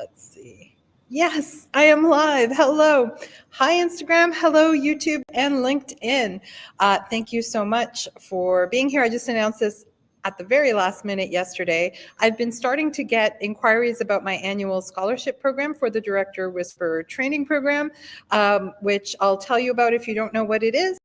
Let's see. Yes, I am live. Hello. Hi, Instagram. Hello, YouTube and LinkedIn. Thank you so much for being here. I just announced this at the very last minute yesterday. I've been starting to get inquiries about my annual scholarship program for the Director Whisperer training program, which I'll tell you about if you don't know what it is.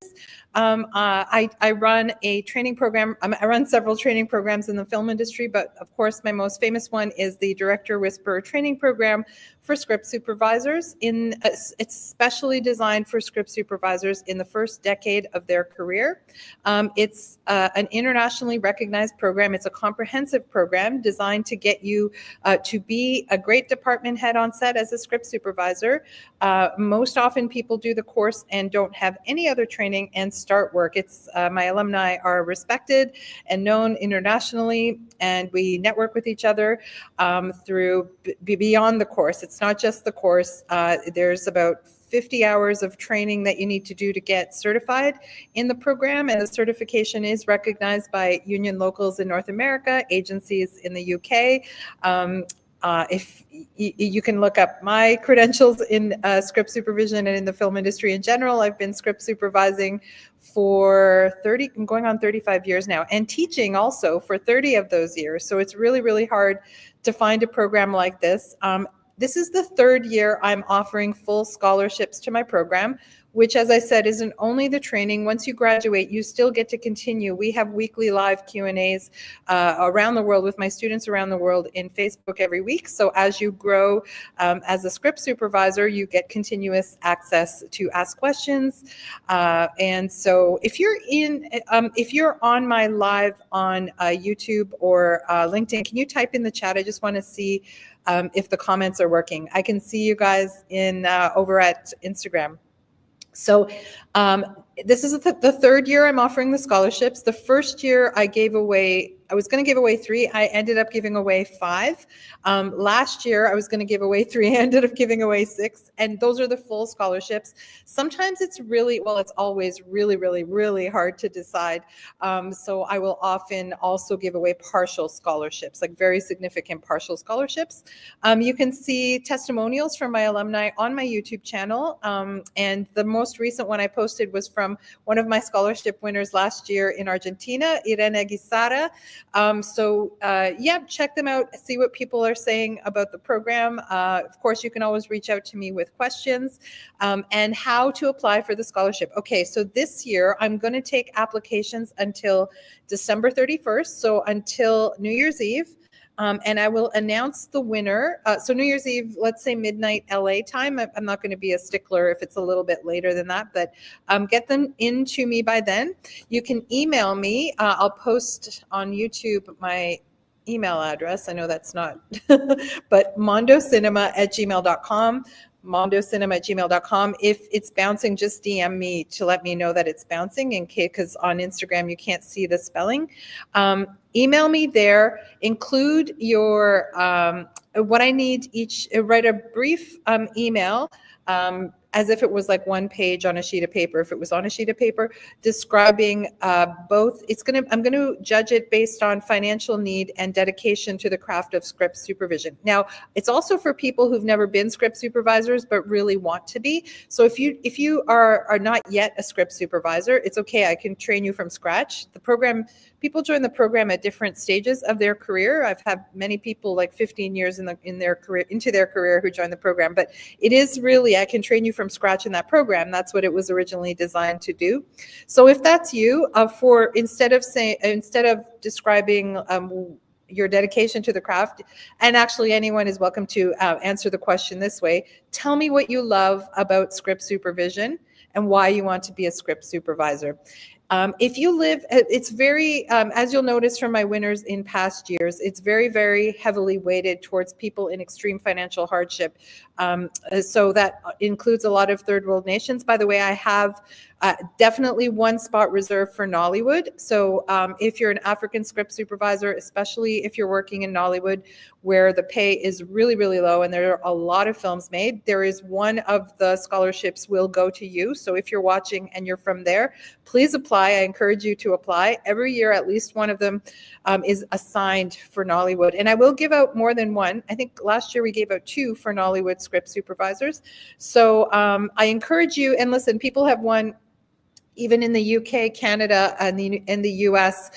I run a training program. I run several training programs in the film industry, but of course, my most famous one is the Director Whisperer training program for script supervisors. It's specially designed for script supervisors in the first decade of their career. It's an internationally recognized program. It's a comprehensive program designed to get you to be a great department head on set as a script supervisor. Most often people do the course and don't have any other training and start work. It's my alumni are respected and known internationally, and we network with each other through beyond the course. It's not just the course. There's about 50 hours of training that you need to do to get certified in the program, and the certification is recognized by union locals in North America, agencies in the UK. If you can look up my credentials in script supervision and in the film industry in general, I've been script supervising for 30, going on 35 years now, and teaching also for 30 of those years. So it's really, really hard to find a program like this. This is the third year I'm offering full scholarships to my program, which, as I said, isn't only the training. Once you graduate, you still get to continue. We have weekly live Q&As around the world with my students around the world in Facebook every week. So as you grow as a script supervisor, you get continuous access to ask questions. And so if you're on my live on YouTube or LinkedIn, can you type in the chat? I just want to see if the comments are working. I can see you guys in over at Instagram. So this is the third year I'm offering the scholarships. The first year I was going to give away 3. I ended up giving away 5. Last year I was going to give away 3. I ended up giving away 6. And those are the full scholarships. Sometimes it's it's always really, really, really hard to decide. So I will often also give away partial scholarships, like very significant partial scholarships. You can see testimonials from my alumni on my YouTube channel. And the most recent one I posted was from one of my scholarship winners last year in Argentina, Irene Guisara. Check them out, see what people are saying about the program. Of course, you can always reach out to me with questions and how to apply for the scholarship. Okay, so this year I'm going to take applications until December 31st, so until New Year's Eve. And I will announce the winner. So New Year's Eve, let's say midnight LA time. I'm not going to be a stickler if it's a little bit later than that, but get them into me by then. You can email me. I'll post on YouTube my email address. I know that's not, but mondocinema@gmail.com. mondocinema@gmail.com. If it's bouncing, just DM me to let me know that it's bouncing, in case, because on Instagram you can't see the spelling. Email me there, include your what I need write a brief email as if it was like one page on a sheet of paper. If it was on a sheet of paper, describing both. I'm going to judge it based on financial need and dedication to the craft of script supervision. Now, it's also for people who've never been script supervisors but really want to be. So if you are not yet a script supervisor, it's okay. I can train you from scratch. The program, people join the program at different stages of their career. I've had many people like 15 years into their career who join the program, but it is really, I can train you from scratch in that program. That's what it was originally designed to do. So if that's you, instead of describing your dedication to the craft, and actually anyone is welcome to answer the question this way: tell me what you love about script supervision and why you want to be a script supervisor. If you live, it's very, as you'll notice from my winners in past years, it's very, very heavily weighted towards people in extreme financial hardship. So that includes a lot of third world nations. By the way, I have Definitely one spot reserved for Nollywood. So if you're an African script supervisor, especially if you're working in Nollywood, where the pay is really, really low and there are a lot of films made, there is one of the scholarships will go to you. So if you're watching and you're from there, please apply. I encourage you to apply. Every year, at least one of them is assigned for Nollywood. And I will give out more than one. I think last year we gave out 2 for Nollywood script supervisors. So I encourage you, and listen, people have won even in the UK, Canada, and in the US,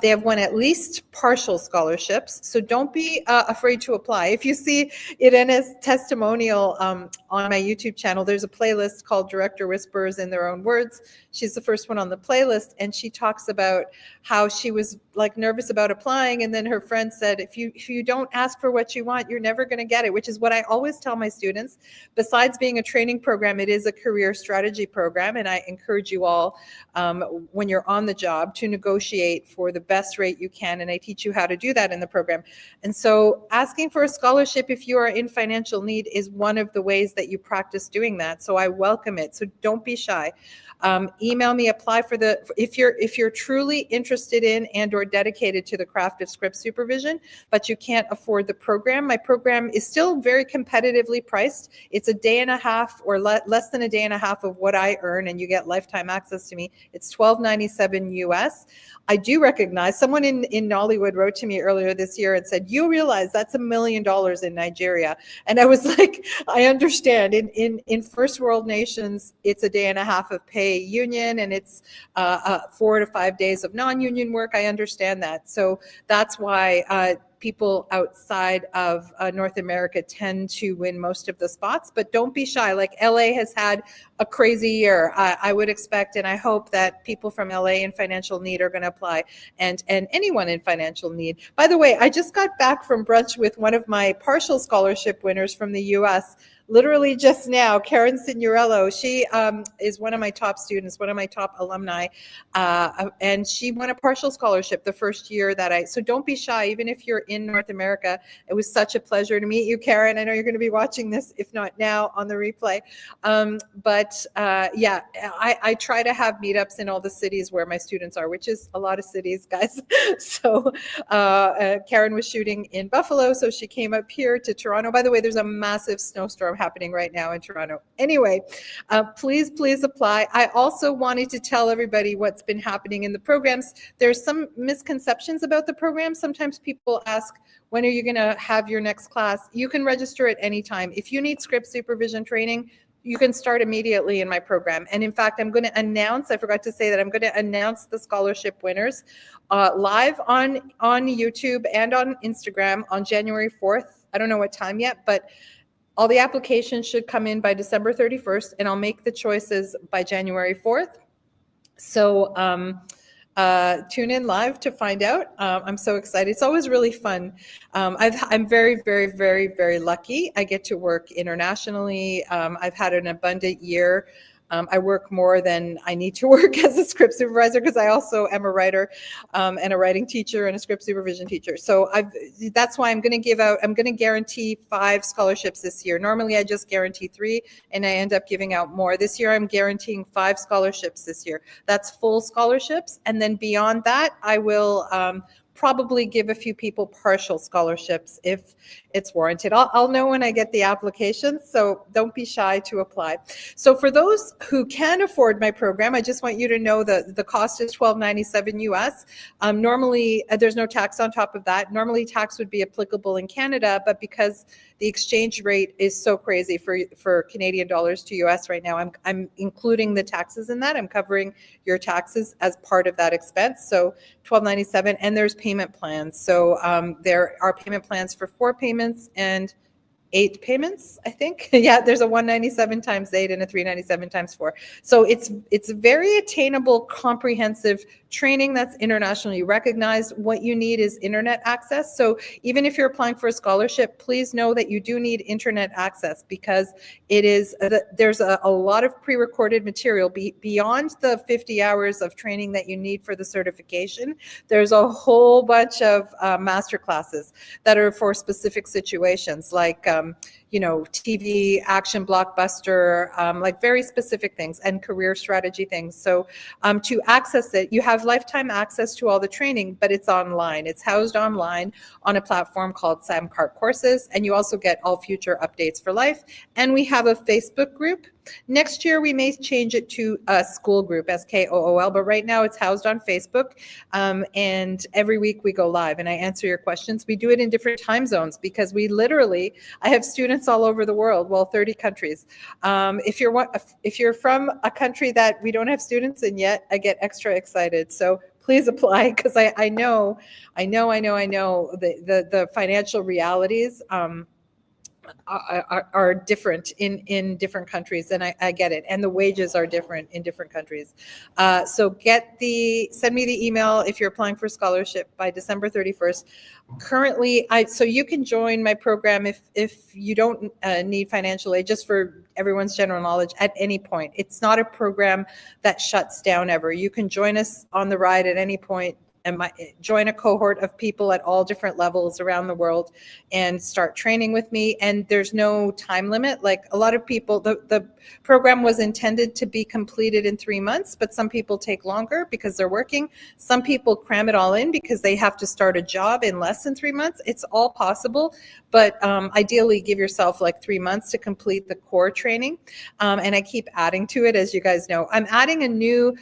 they have won at least partial scholarships. So don't be afraid to apply. If you see Irene's testimonial on my YouTube channel, there's a playlist called Director Whispers in Their Own Words. She's the first one on the playlist, and she talks about how she was like nervous about applying, and then her friend said, if you don't ask for what you want, you're never going to get it, which is what I always tell my students. Besides being a training program, it is a career strategy program, and I encourage you all, when you're on the job, to negotiate for the best rate you can, and I teach you how to do that in the program. And so asking for a scholarship if you are in financial need is one of the ways that you practice doing that. So I welcome it. So don't be shy. Email me, apply for if you're truly interested in and or dedicated to the craft of script supervision, but you can't afford the program. My program is still very competitively priced. It's a day and a half or less than a day and a half of what I earn, and you get lifetime access to me. It's $12.97 US. I do recognize someone in Nollywood wrote to me earlier this year and said, you realize that's $1 million in Nigeria. And I was like, I understand. In first world nations, it's a day and a half of pay union, and it's 4 to 5 days of non-union work. I understand that. So that's why people outside of North America tend to win most of the spots, but don't be shy. Like LA has had a crazy year. I would expect, and I hope that people from LA in financial need are going to apply, and anyone in financial need. By the way, I just got back from brunch with one of my partial scholarship winners from the US, literally just now, Karen Signorello. She is one of my top students, one of my top alumni, and she won a partial scholarship the first year that so don't be shy, even if you're in North America. It was such a pleasure to meet you, Karen. I know you're going to be watching this, if not now, on the replay. Yeah, I try to have meetups in all the cities where my students are, which is a lot of cities, guys. So Karen was shooting in Buffalo, so she came up here to Toronto. By the way, there's a massive snowstorm happening right now in Toronto. Anyway, please apply. I also wanted to tell everybody what's been happening in the programs. There's some misconceptions about the program. Sometimes people ask, when are you going to have your next class? You can register at any time. If you need script supervision training, you can start immediately in my program. And in fact, I'm going to announce, I forgot to say that I'm going to announce the scholarship winners live on YouTube and on Instagram on January 4th. I don't know what time yet, but all the applications should come in by December 31st, and I'll make the choices by January 4th. So tune in live to find out. I'm so excited. It's always really fun. I'm very, very, very, very lucky. I get to work internationally. I've had an abundant year. I work more than I need to work as a script supervisor, because I also am a writer and a writing teacher and a script supervision teacher. So that's why I'm going to guarantee 5 scholarships this year. Normally I just guarantee 3 and I end up giving out more. This year I'm guaranteeing 5 scholarships this year. That's full scholarships. And then beyond that, I will probably give a few people partial scholarships if it's warranted. I'll know when I get the applications, so don't be shy to apply. So for those who can afford my program, I just want you to know that the cost is $12.97 US. Normally, there's no tax on top of that. Normally, tax would be applicable in Canada, but because the exchange rate is so crazy for Canadian dollars to US right now, I'm including the taxes in that. I'm covering your taxes as part of that expense. So $12.97, and there's payment plans. So there are payment plans for 4 payments and 8 payments, I think. Yeah, there's a 197 times 8 and a 397 times 4. So it's very attainable, comprehensive training that's internationally recognized. What you need is internet access. So even if you're applying for a scholarship, please know that you do need internet access, because there's a lot of pre-recorded material beyond the 50 hours of training that you need for the certification. There's a whole bunch of master classes that are for specific situations, like TV, action, blockbuster, like very specific things, and career strategy things. So to access it, you have lifetime access to all the training, but it's online. It's housed online on a platform called Samcart Courses, and you also get all future updates for life. And we have a Facebook group. Next year, we may change it to a school group, SKOOL, but right now it's housed on Facebook. And every week we go live and I answer your questions. We do it in different time zones because I have students all over the world, 30 countries. If you're from a country that we don't have students in yet, I get extra excited. So please apply, because I know the financial realities are different in different countries, and I get it, and the wages are different in different countries. So send me the email if you're applying for scholarship by December 31st. Currently, so you can join my program if you don't need financial aid, just for everyone's general knowledge, at any point. It's not a program that shuts down ever. You can join us on the ride at any point and join a cohort of people at all different levels around the world and start training with me. And there's no time limit. Like a lot of people, the program was intended to be completed in 3 months, but some people take longer because they're working. Some people cram it all in because they have to start a job in less than 3 months. It's all possible, but ideally give yourself like 3 months to complete the core training. And I keep adding to it, as you guys know. I'm adding a new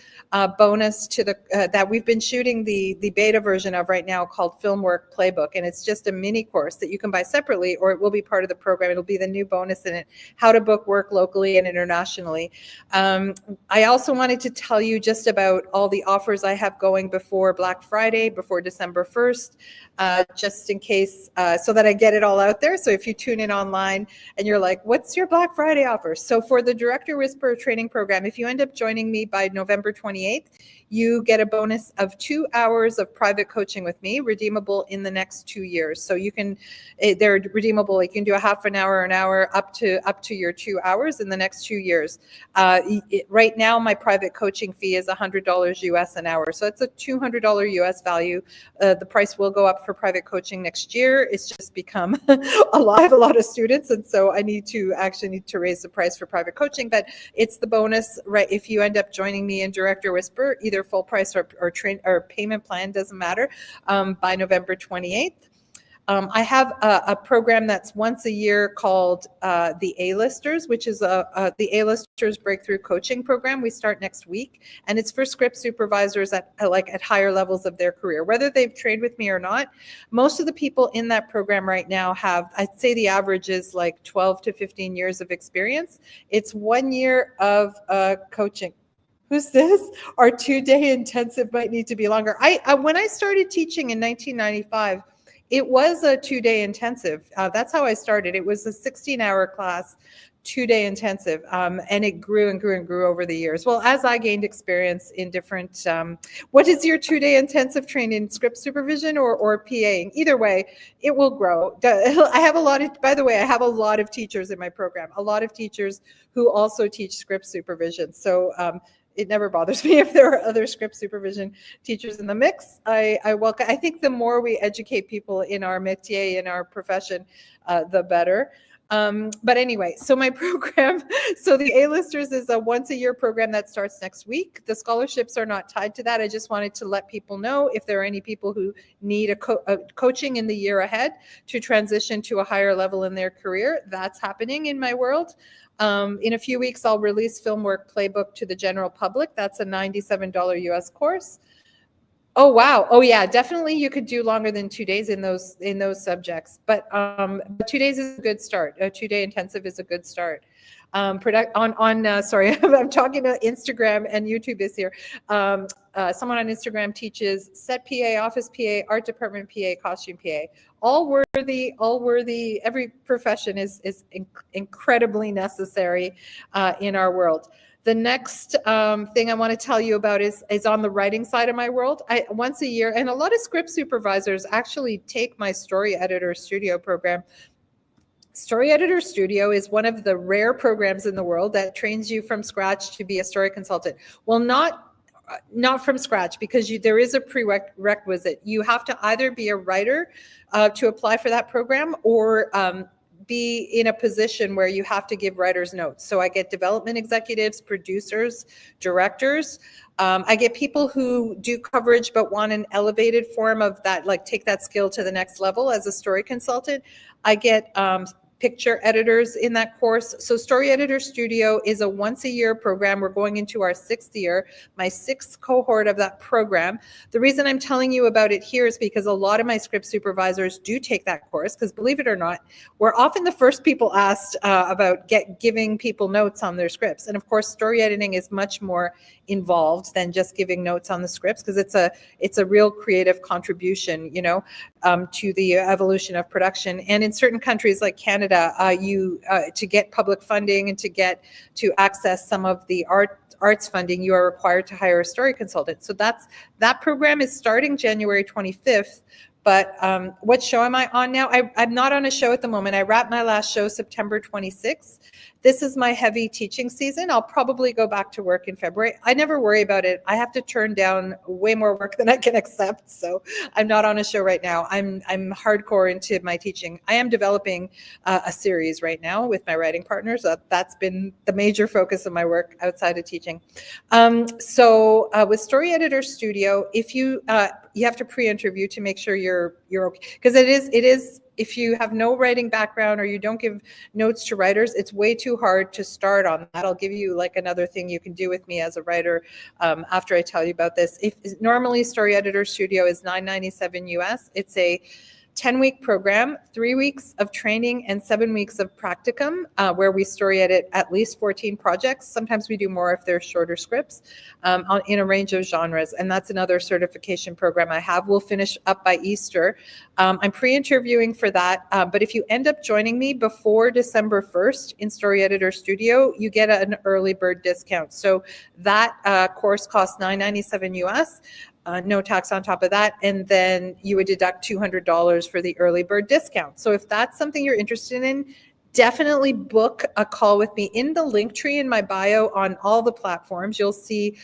bonus to that we've been shooting the beta version of right now, called Filmwork Playbook, and it's just a mini course that you can buy separately, or it will be part of the program. It'll be the new bonus in it: how to book work locally and internationally. I also wanted to tell you just about all the offers I have going before Black Friday, before December 1st, just in case, so that I get it all out there. So if you tune in online and you're like, what's your Black Friday offer? So for the Director Whisperer training program, if you end up joining me by November 28th, you get a bonus of 2 hours of private coaching with me, redeemable in the next 2 years. So they're redeemable. You can do a half an hour, up to your 2 hours in the next 2 years. Right now, my private coaching fee is $100 US an hour. So it's a $200 US value. The price will go up for private coaching next year. It's just become I have a lot of students, and so I need to raise the price for private coaching. But it's the bonus, right? If you end up joining me in Director Whisper, either full price or payment plan, doesn't matter, by November 28th. I have a program that's once a year called the A-Listers, which is the A-Listers Breakthrough Coaching Program. We start next week, and it's for script supervisors at higher levels of their career, whether they've trained with me or not. Most of the people in that program right now have, I'd say the average is like 12 to 15 years of experience. It's 1 year of coaching. Who's this? Our 2-day intensive might need to be longer. When I started teaching in 1995, it was a 2-day intensive. That's how I started. It was a 16-hour class, 2-day intensive, and it grew and grew and grew over the years. Well, as I gained experience in different, what is your 2-day intensive training? Script supervision or PAing? Either way, it will grow. I have a lot of teachers in my program, a lot of teachers who also teach script supervision. So it never bothers me if there are other script supervision teachers in the mix. I think the more we educate people in our métier, in our profession, the better. But anyway, so my program, so the A-Listers is a once-a-year program that starts next week. The scholarships are not tied to that. I just wanted to let people know if there are any people who need a coaching in the year ahead to transition to a higher level in their career. That's happening in my world. In a few weeks, I'll release Filmwork Playbook to the general public. That's a $97 US course. Oh, wow. Oh, yeah, definitely. You could do longer than 2 days in those subjects, but 2 days is a good start. A 2-day intensive is a good start. Sorry, I'm talking to Instagram and YouTube this year. Someone on Instagram teaches set PA, office PA, art department PA, costume PA. All worthy. Every profession is incredibly necessary in our world. The next thing I want to tell you about is on the writing side of my world. Once a year, and a lot of script supervisors actually take my Story Editor Studio program. Story Editor Studio is one of the rare programs in the world that trains you from scratch to be a story consultant. Well, not from scratch, because there is a prerequisite. You have to either be a writer to apply for that program, or be in a position where you have to give writers notes. So I get development executives, producers, directors. I get people who do coverage but want an elevated form of that, like take that skill to the next level as a story consultant. I get picture editors in that course. So Story Editor Studio is a once-a-year program. We're going into our 6th year, my 6th cohort of that program. The reason I'm telling you about it here is because a lot of my script supervisors do take that course, because believe it or not, we're often the first people asked about giving people notes on their scripts. And of course, story editing is much more involved than just giving notes on the scripts, because it's a real creative contribution, to the evolution of production. And in certain countries like Canada, to get public funding and to access some of the arts funding, you are required to hire a story consultant. So that program is starting January 25th. But what show am I on now? I'm not on a show at the moment. I wrapped my last show September 26th. This is my heavy teaching season. I'll probably go back to work in February. I never worry about it. I have to turn down way more work than I can accept. So I'm not on a show right now. I'm hardcore into my teaching. I am developing a series right now with my writing partners. That's been the major focus of my work outside of teaching. So with Story Editor Studio, if you have to pre-interview to make sure you're okay, because it is if you have no writing background or you don't give notes to writers, it's way too hard to start on that. I'll give you like another thing you can do with me as a writer after I tell you about this. Normally Story Editor Studio is $9.97 US. It's a 10-week program, 3 weeks of training and 7 weeks of practicum, where we story edit at least 14 projects. Sometimes we do more if they're shorter scripts in a range of genres. And that's another certification program I have. We'll finish up by Easter. I'm pre-interviewing for that. But if you end up joining me before December 1st in Story Editor Studio, you get an early bird discount. So that course costs $9.97 US. No tax on top of that, and then you would deduct $200 for the early bird discount. So if that's something you're interested in, definitely book a call with me. In the link tree in my bio on all the platforms, you'll see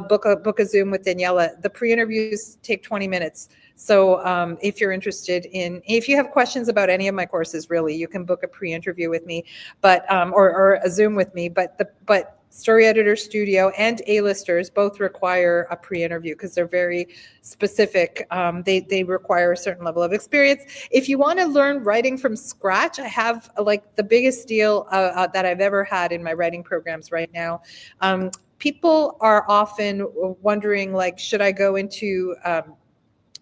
book a Zoom with Daniela. The pre-interviews take 20 minutes. So if you're interested if you have questions about any of my courses, really, you can book a pre-interview with me, but or a Zoom with me. But Story Editor Studio and A-listers both require a pre-interview because they're very specific. They require a certain level of experience. If you want to learn writing from scratch, I have like the biggest deal that I've ever had in my writing programs right now. People are often wondering, like, should I go into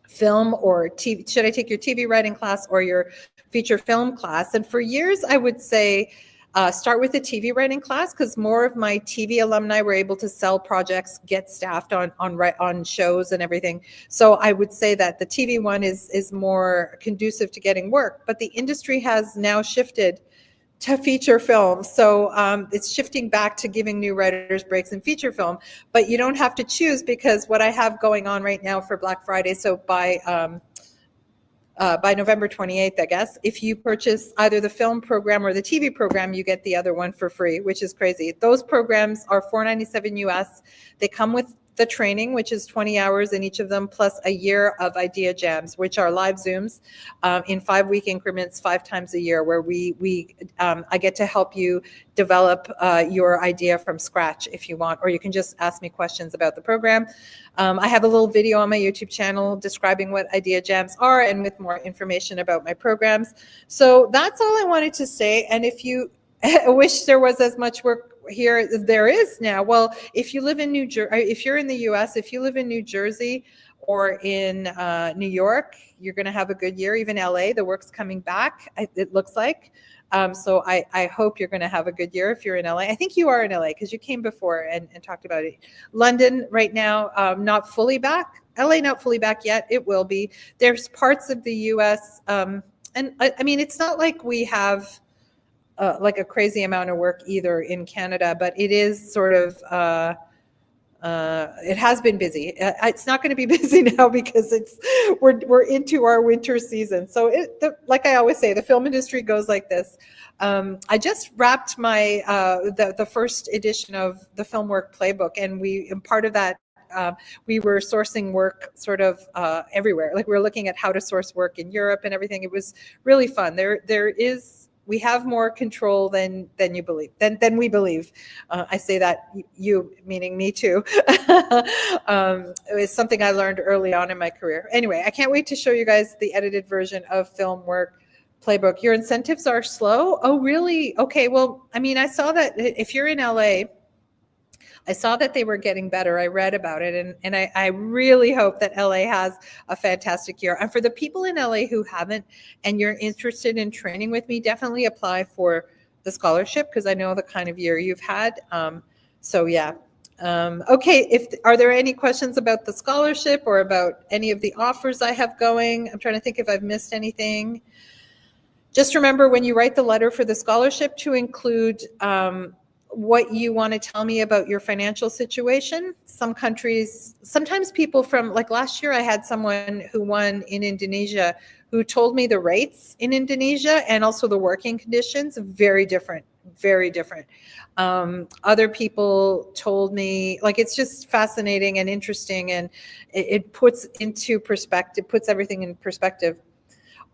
film or TV? Should I take your TV writing class or your feature film class? And for years, I would say, start with a TV writing class, because more of my TV alumni were able to sell projects, get staffed on shows and everything. So I would say that the TV one is more conducive to getting work, but the industry has now shifted to feature film. So it's shifting back to giving new writers breaks in feature film, but you don't have to choose, because what I have going on right now for Black Friday, so by November 28th, I guess, if you purchase either the film program or the TV program, you get the other one for free, which is crazy. Those programs are $4.97 US. They come with the training, which is 20 hours in each of them, plus a year of idea jams, which are live Zooms in 5-week increments, 5 times a year, where I get to help you develop your idea from scratch if you want, or you can just ask me questions about the program. I have a little video on my YouTube channel describing what idea jams are and with more information about my programs. So that's all I wanted to say. And if you wish there was as much work here there is now, well, if you live in New Jersey, if you're in the US, if you live in New Jersey or in New York, you're going to have a good year. Even LA, the work's coming back, it looks like. So I hope you're going to have a good year if you're in LA. I think you are in LA because you came before and talked about it. London right now, not fully back. LA not fully back yet. It will be. There's parts of the US, and I mean, it's not like we have like a crazy amount of work either in Canada, but it is sort of, it has been busy. It's not going to be busy now because we're into our winter season. So like I always say, the film industry goes like this. I just wrapped my the first edition of the Film Work Playbook, and part of that, we were sourcing work sort of everywhere. Like we were looking at how to source work in Europe and everything. It was really fun. There is we have more control than you believe, than we believe. I say that, you meaning me too. It's something I learned early on in my career. Anyway, I can't wait to show you guys the edited version of Film Work Playbook. Your incentives are slow? Oh, really? Okay, well, I mean, I saw that if you're in LA, I saw that they were getting better. I read about it, and I really hope that LA has a fantastic year. And for the people in LA who haven't, and you're interested in training with me, definitely apply for the scholarship, because I know the kind of year you've had. So yeah. Okay, are there any questions about the scholarship or about any of the offers I have going? I'm trying to think if I've missed anything. Just remember, when you write the letter for the scholarship, to include what you want to tell me about your financial situation. Some countries, sometimes people from, like last year, I had someone who won in Indonesia who told me the rates in Indonesia and also the working conditions, very different, very different. Other people told me, like, it's just fascinating and interesting, and it puts into perspective, puts everything in perspective.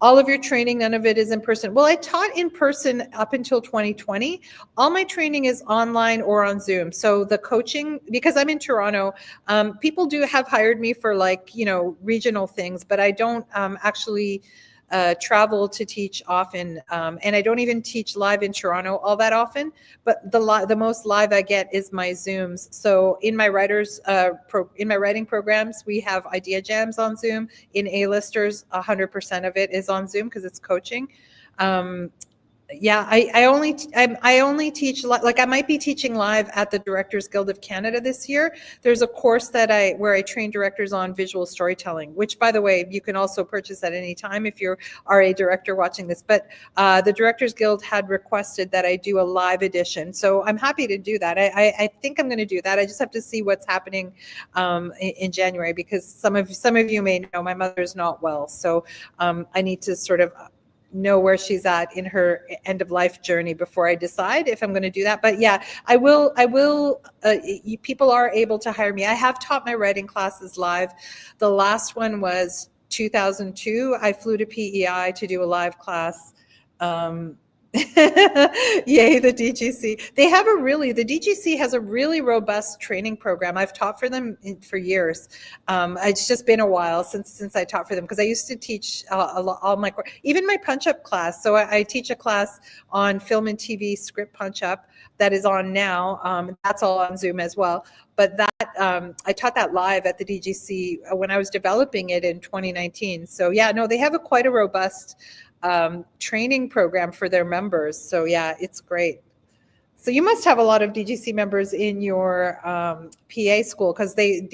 All of your training, none of it is in person. Well, I taught in person up until 2020. All my training is online or on Zoom. So the coaching, because I'm in Toronto, people do have hired me for, like, you know, regional things, but I don't actually travel to teach often, and I don't even teach live in Toronto all that often. But the most live I get is my Zooms. So in my in my writing programs, we have idea jams on Zoom. In A-listers, 100% of it is on Zoom because it's coaching. Yeah, I only teach, like, I might be teaching live at the Directors Guild of Canada this year. There's a course where I train directors on visual storytelling, which, by the way, you can also purchase at any time if you are a director watching this. But the Directors Guild had requested that I do a live edition, so I'm happy to do that. I think I'm going to do that. I just have to see what's happening in January, because some of you may know my mother's not well, so I need to sort of know where she's at in her end of life journey before I decide if I'm going to do that. But yeah, I will, people are able to hire me. I have taught my writing classes live. The last one was 2002. I flew to PEI to do a live class. Yay, the DGC. The DGC has a really robust training program. I've taught for them for years. It's just been a while since I taught for them, because I used to teach all my, even my punch-up class. So I teach a class on film and TV script punch-up that is on now. That's all on Zoom as well. But that I taught that live at the DGC when I was developing it in 2019. So yeah, no, they have quite a robust training program for their members. So yeah, it's great. So you must have a lot of DGC members in your PA school, because the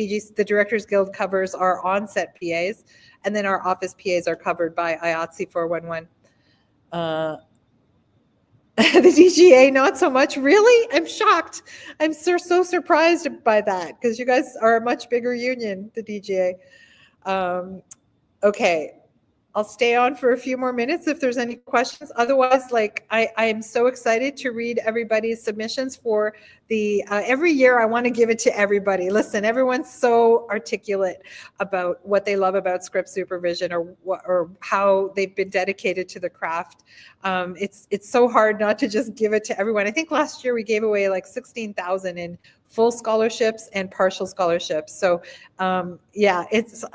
Directors Guild covers our on-set PAs, and then our office PAs are covered by IATSE 411. The DGA, not so much. Really? I'm shocked. I'm so surprised by that, because you guys are a much bigger union, the DGA. Okay. I'll stay on for a few more minutes if there's any questions. Otherwise, like, I am so excited to read everybody's submissions for the, every year I want to give it to everybody. Listen, everyone's so articulate about what they love about script supervision, or how they've been dedicated to the craft. It's so hard not to just give it to everyone. I think last year we gave away like 16,000 in full scholarships and partial scholarships. So yeah, it's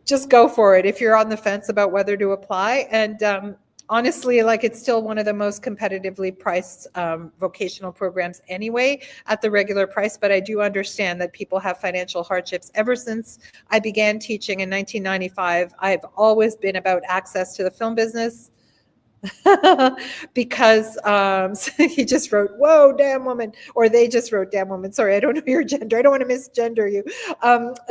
just go for it if you're on the fence about whether to apply. And honestly, like, it's still one of the most competitively priced vocational programs anyway at the regular price. But I do understand that people have financial hardships. Ever since I began teaching in 1995, I've always been about access to the film business. Because he just wrote, "Whoa, damn woman," or they just wrote, "Damn woman." Sorry, I don't know your gender. I don't want to misgender you.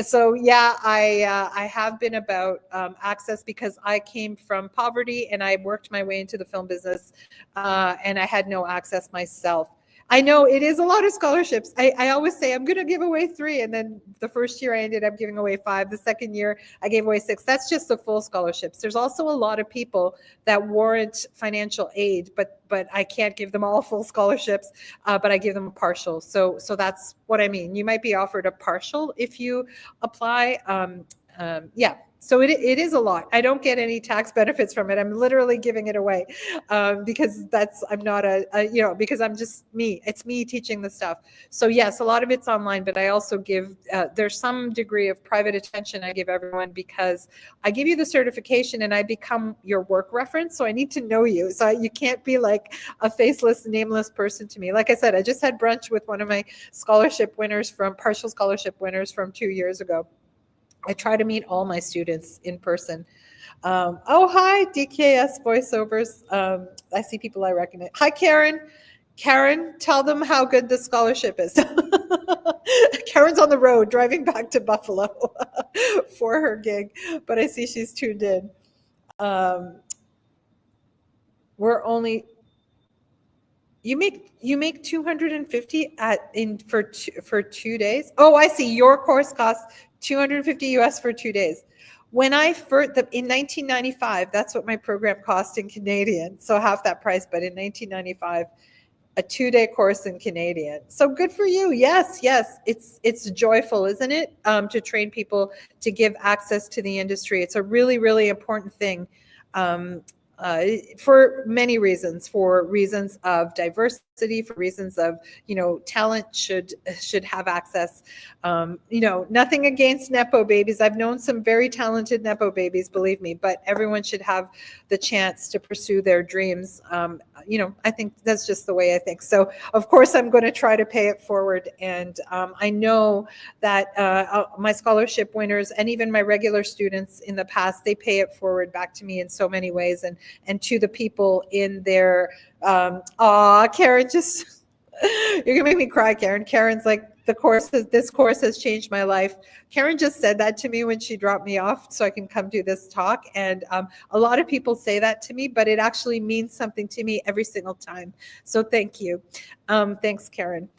So yeah, I have been about access, because I came from poverty and I worked my way into the film business, and I had no access myself. I know it is a lot of scholarships. I always say I'm going to give away 3, and then the first year I ended up giving away 5. The second year I gave away 6. That's just the full scholarships. There's also a lot of people that warrant financial aid, but I can't give them all full scholarships, but I give them a partial. So that's what I mean. You might be offered a partial if you apply. Yeah. So it is a lot. I don't get any tax benefits from it. I'm literally giving it away because I'm not because I'm just me. It's me teaching the stuff. So yes, a lot of it's online, but I also give, there's some degree of private attention I give everyone because I give you the certification and I become your work reference. So I need to know you. So you can't be like a faceless, nameless person to me. Like I said, I just had brunch with one of my partial scholarship winners from 2 years ago. I try to meet all my students in person. Oh, hi, DKS voiceovers. I see people I recognize. Hi, Karen. Karen, tell them how good the scholarship is. Karen's on the road driving back to Buffalo for her gig, but I see she's tuned in. We're only, you make 250 for 2 days. Oh, I see. Your course costs 250 US for 2 days. When I first, in 1995, that's what my program cost in Canadian. So half that price, but in 1995, a 2-day course in Canadian. So good for you. Yes, yes. It's joyful, isn't it? To train people to give access to the industry. It's a really, really important thing. For many reasons, for reasons of diversity, for reasons of, talent should have access. Nothing against Nepo babies. I've known some very talented Nepo babies, believe me, but everyone should have the chance to pursue their dreams. I think that's just the way I think. So of course I'm going to try to pay it forward. And I know that my scholarship winners and even my regular students in the past, they pay it forward back to me in so many ways. And to the people in their, Karen, just, you're gonna make me cry, Karen. Karen's like, this course has changed my life. Karen just said that to me when she dropped me off so I can come do this talk. And a lot of people say that to me, but it actually means something to me every single time. So thank you. Thanks, Karen.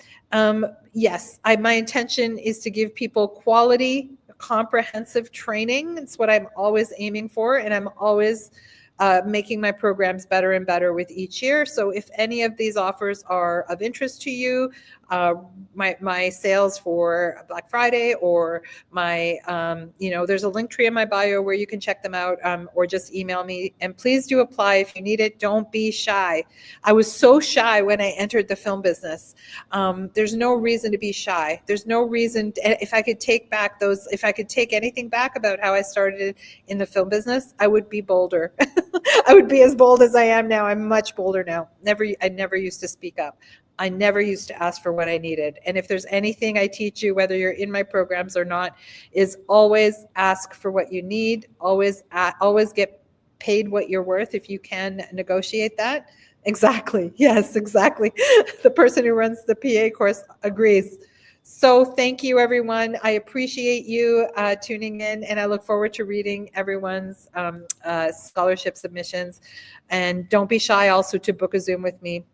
Yes, my intention is to give people quality, comprehensive training. It's what I'm always aiming for. And I'm always making my programs better and better with each year. So if any of these offers are of interest to you, my sales for Black Friday or my, there's a link tree in my bio where you can check them out, or just email me. And please do apply if you need it. Don't be shy. I was so shy when I entered the film business. There's no reason to be shy. There's no reason. If I could take anything back about how I started in the film business, I would be bolder. I would be as bold as I am now. I'm much bolder now. I never used to speak up. I never used to ask for what I needed. And if there's anything I teach you, whether you're in my programs or not, is always ask for what you need. Always get paid what you're worth if you can negotiate that. Exactly. Yes, exactly. The person who runs the PA course agrees. So thank you, everyone. I appreciate you tuning in, and I look forward to reading everyone's scholarship submissions. And don't be shy also to book a Zoom with me.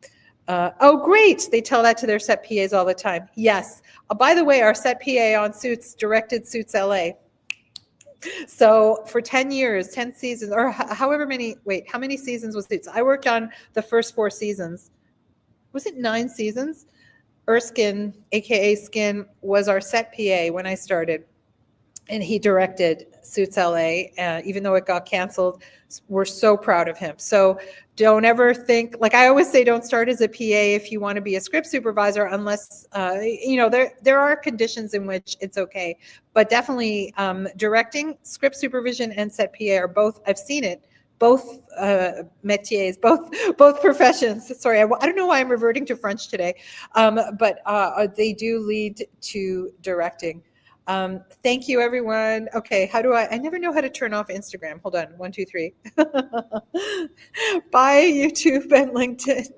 Oh, great. They tell that to their set PAs all the time. Yes. By the way, our set PA on Suits directed Suits LA. So for 10 years, 10 seasons, or how many seasons was Suits? I worked on the first 4 seasons. Was it 9 seasons? Erskine, aka Skin, was our set PA when I started, and he directed Suits LA, even though it got canceled. We're so proud of him. So don't ever think, like I always say, don't start as a PA if you want to be a script supervisor, unless there are conditions in which it's okay. But definitely directing, script supervision, and set PA are both, I've seen it, both métiers, both professions. Sorry, I don't know why I'm reverting to French today, but they do lead to directing. Thank you, everyone. Okay, I never know how to turn off Instagram. Hold on, 1, 2, 3. Bye, YouTube and LinkedIn.